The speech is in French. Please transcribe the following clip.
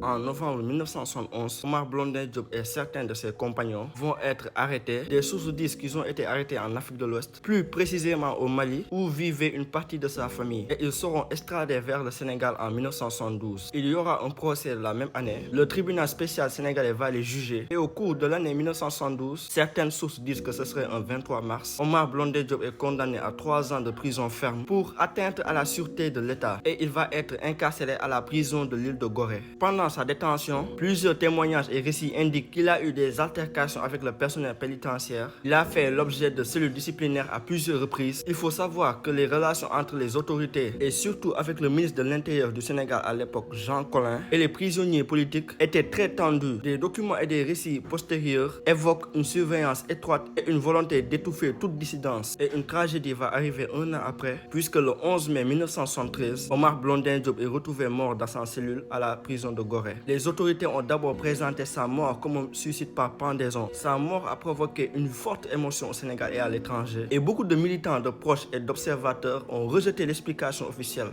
En novembre 1971, Omar Blondin Diop et certains de ses compagnons vont être arrêtés. Des sources disent qu'ils ont été arrêtés en Afrique de l'Ouest, plus précisément au Mali, où vivait une partie de sa famille. Et ils seront extradés vers le Sénégal en 1972. Il y aura un procès la même année. Le tribunal spécial sénégalais va les juger. Et au cours de l'année 1972, certaines sources disent que ce serait un 23 mars. Omar Blondin Diop est condamné à 3 ans de prison ferme pour atteinte à la sûreté de l'État. Et il va être incarcéré à la prison de l'île de Gorée. Pendant sa détention, plusieurs témoignages et récits indiquent qu'il a eu des altercations avec le personnel pénitentiaire. Il a fait l'objet de cellules disciplinaires à plusieurs reprises. Il faut savoir que les relations entre les autorités et surtout avec le ministre de l'Intérieur du Sénégal à l'époque, Jean Collin, et les prisonniers politiques étaient très tendues. Des documents et des récits postérieurs évoquent une surveillance étroite et une volonté d'étouffer toute dissidence. Et une tragédie va arriver un an après, puisque le 11 mai 1973, Omar Blondin Diop est retrouvé mort dans sa cellule à la prison de Gorée. Les autorités ont d'abord présenté sa mort comme un suicide par pendaison. Sa mort a provoqué une forte émotion au Sénégal et à l'étranger. Et beaucoup de militants, de proches et d'observateurs ont rejeté l'explication officielle.